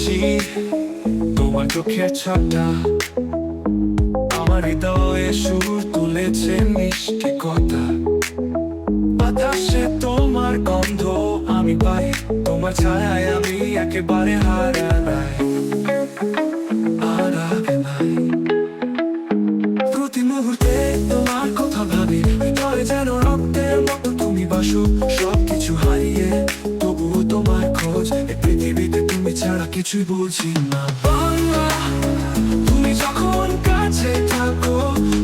হাসি, তোমার চোখের ছাপটা আমার হৃদয়ে সুর তুলেছে মিষ্টি কথা। বাতাসে তোমার গন্ধ আমি পাই, তোমার ছায়ায় আমি একেবারে হারাই। প্রতি মুহূর্তে তোমার কথা ভাবি, হৃদয়ে যেন রক্তের মতো তুমি বাসো। সবকিছু হারিয়ে তবুও তোমার খোঁজ, এই পৃথিবীতে তুমি ছাড়া কিছুই বুঝি না। বাংলা, তুমি যখন কাছে থাকো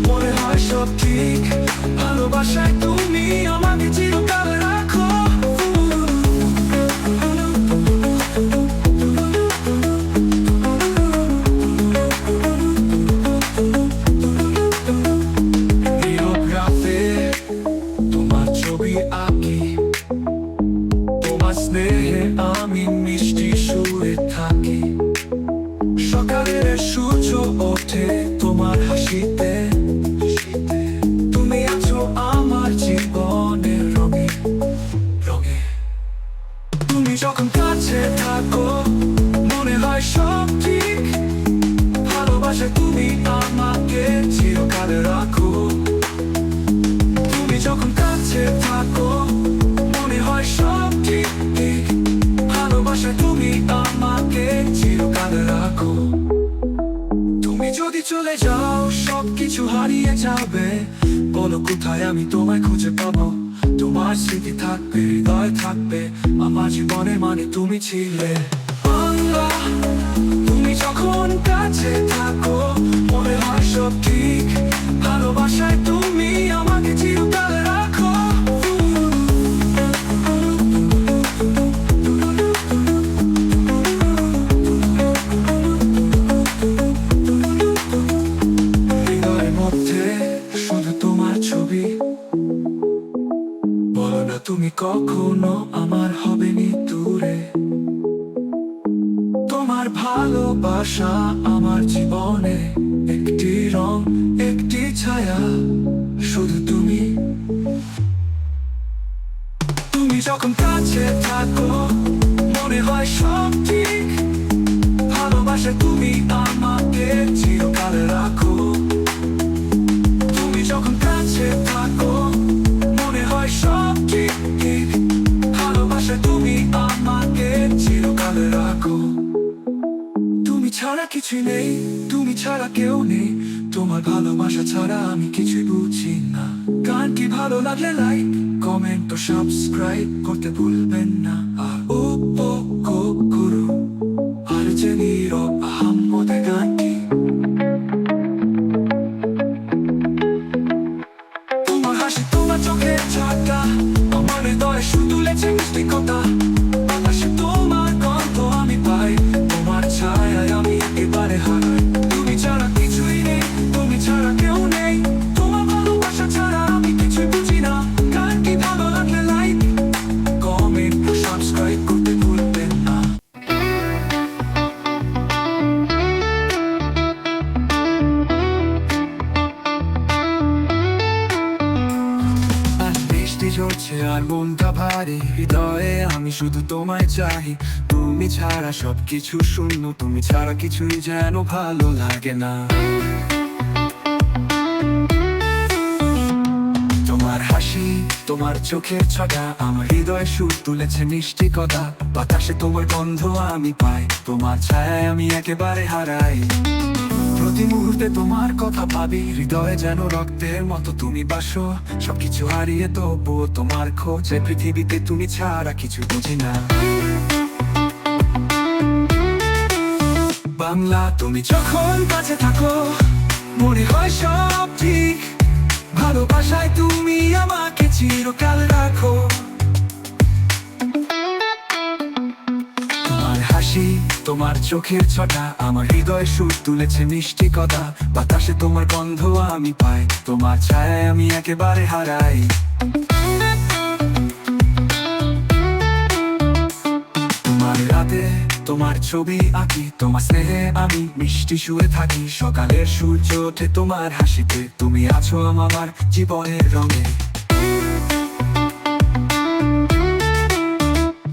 মনে হয় সব ঠিক, ভালোবাসায় তুমি আমাকে চিরকাল রাখো। তোমার ছবি আঁকি, তোমার স্নেহে আমি মিষ্টি সুরে থাকি। সকালের সূর্য ওঠে তোমার হাসিতে, তুমি আছো আমার জীবনের রঙে রঙে। তুমি যখন কাছে থাকো মনে হয় সব ঠিক, ভালোবাসায় তুমি আমাকে চিরকাল রাখো। তুমি যখন কাছে থাকো মনে হয় সব ঠিক, ভালোবাসায় তুমি আমাকে চিরকাল রাখো। তুমি যদি চলে যাও সবকিছু হারিয়ে যাবে, বলো কোথায় আমি তোমায় খুঁজে পাবো। তোমার স্মৃতি থাকবে, হৃদয় থাকবে, আমার জীবনের মানে তুমি ছিলে। বাংলা, তুমি যখন কাছে থাকো মনে হয় সব ঠিক, ভালোবাসায় তুমি আমাকে চিরকাল রাখো। হৃদয়ের মধ্যে শুধু তোমার ছবি, বলো না তুমি কখনো আমার হবে নি দূরে। তোমার ভালোবাসা আমার জীবনে একটি রং, একটি ছায়া, শুধু তুমি। তুমি যখন কাছে থাকো মনে হয় সব ঠিক, ভালোবাসা তুমি আমাকে চিরকাল রাখো। তুমি যখন কাছে থাকো মনে হয় সব ঠিক, ভালোবাসা তুমি আমাকে চিরকাল রাখো। তুমি ছাড়া কিছুই নেই, তুমি ছাড়া কেউ নেই, তোমার ভালোবাসা ছাড়া আমি কিছুই বুঝি না। গান কি ভালো লাগলে লাইক, কমেন্ট ও সাবস্ক্রাইব করতে ভুলবেন না। আর উপভোগ করুন আর যে নীরব আহাম্মদের গানটি। তোমার হাসি, তোমার চোখের ছাপটা আমার হৃদয়ে সুর তুলেছে মিষ্টি কথা। বাতাসে তোমার গন্ধ আমি পাই, তোমার ছায়ায় আমি একেবারে হারাই। তুমি ছাড়া কিছুই নেই, তুমি ছাড়া কেউ নেই, তোমার ভালোবাসা ছাড়া আমি কিছুই বুঝি না। গান কি ভালো লাগলে লাইক, কমেন্ট ও সাবস্ক্রাইব করতে ভুলবেন না। বৃষ্টি ঝরছে আর মনটা ভারী, হৃদয়ে আমি শুধু তোমায় চাই। তুমি ছাড়া সবকিছু শূন্য, তুমি ছাড়া কিছুই যেন ভালো লাগে না। তোমার হাসি, তোমার চোখের ছটা আমার হৃদয়ে সুর তুলেছে মিষ্টি কথা। বাতাসে তোমার গন্ধ আমি পাই, তোমার ছায়ায় আমি একেবারে হারাই। প্রতি মুহূর্তে তোমার কথা ভাবি, হৃদয়ে যেন রক্তের মতো তুমি বাসো। সবকিছু হারিয়ে তবুও তোমার খোঁজ, এই পৃথিবীতে তুমি ছাড়া কিছু বুঝি না। বাংলা, তুমি যখন কাছে থাকো মনে হয় সব ঠিক, ভালোবাসায় তুমি আমাকে চিরকাল রাখো। তোমার হাসি, তোমার চোখের ছটা আমার হৃদয়ে সুর তুলেছে মিষ্টি কথা। বাতাসে তোমার গন্ধ আমি পাই, তোমার ছায়ায় আমি একেবারে হারাই। তোমার রাতে তোমার ছবি আঁকি, তোমার স্নেহে আমি মিষ্টি শুয়ে থাকি। সকালের সূর্য ওঠে তোমার হাসিতে, তুমি আছো আমার জীবনের রঙে।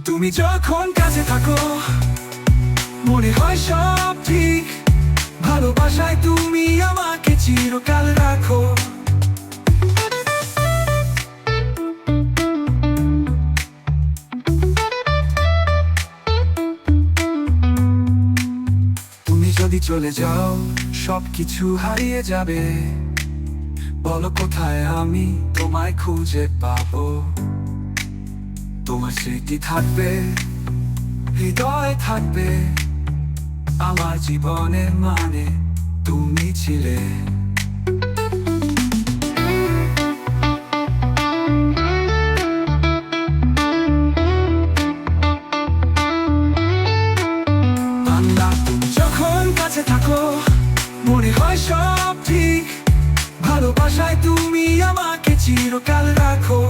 তুমি যখন কাছে থাকো মনে হয় হয় সব ঠিক, ভালোবাসায় তুমি আমাকে চিরকাল রাখো। তুমি যদি চলে যাও সবকিছু হারিয়ে যাবে, বলো কোথায় আমি তোমায় খুঁজে পাবো। তোমার স্মৃতি থাকবে, হৃদয় থাকবে, আমার জীবনের মানে তুমি ছিলে। বাংলা, তুমি যখন কাছে থাকো মনে হয় সব ঠিক, ভালোবাসায় তুমি আমাকে চিরকাল রাখো।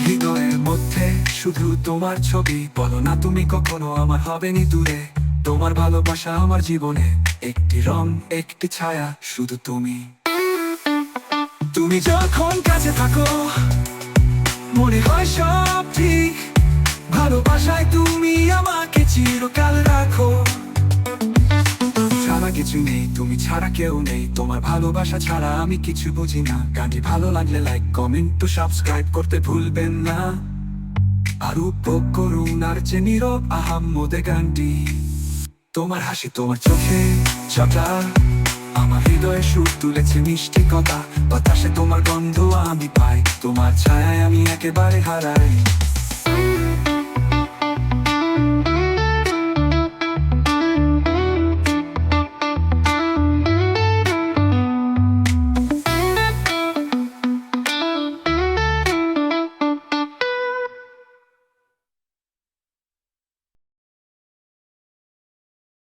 হৃদয়ের মধ্যে শুধু তোমার ছবি, বলো না তুমি কখনো আমার হবেনি দূরে। তোমার ভালোবাসা আমার জীবনে একটি রং, একটি ছায়া, শুধু তুমি। তুমি যখন কাছে থাকো মনে হয় সব ঠিক, ভালোবাসায় তুমি আমাকে চিরকাল রাখো। ছাড়া কিছু নেই, তুমি ছাড়া কেউ নেই, তোমার ভালোবাসা ছাড়া আমি কিছু বুঝি না। গানটি ভালো লাগলে লাইক, কমেন্ট ও সাবস্ক্রাইব করতে ভুলবেন না। আর উপভোগ করুন আর যে নীরব আহাম্মদে গানটি। তোমার হাসি, তোমার চোখে ছটা, আমার হৃদয়ে সুর তুলেছে মিষ্টি কথা। বাতাসে তোমার গন্ধ আমি পাই, তোমার ছায়ায় আমি একেবারে হারাই।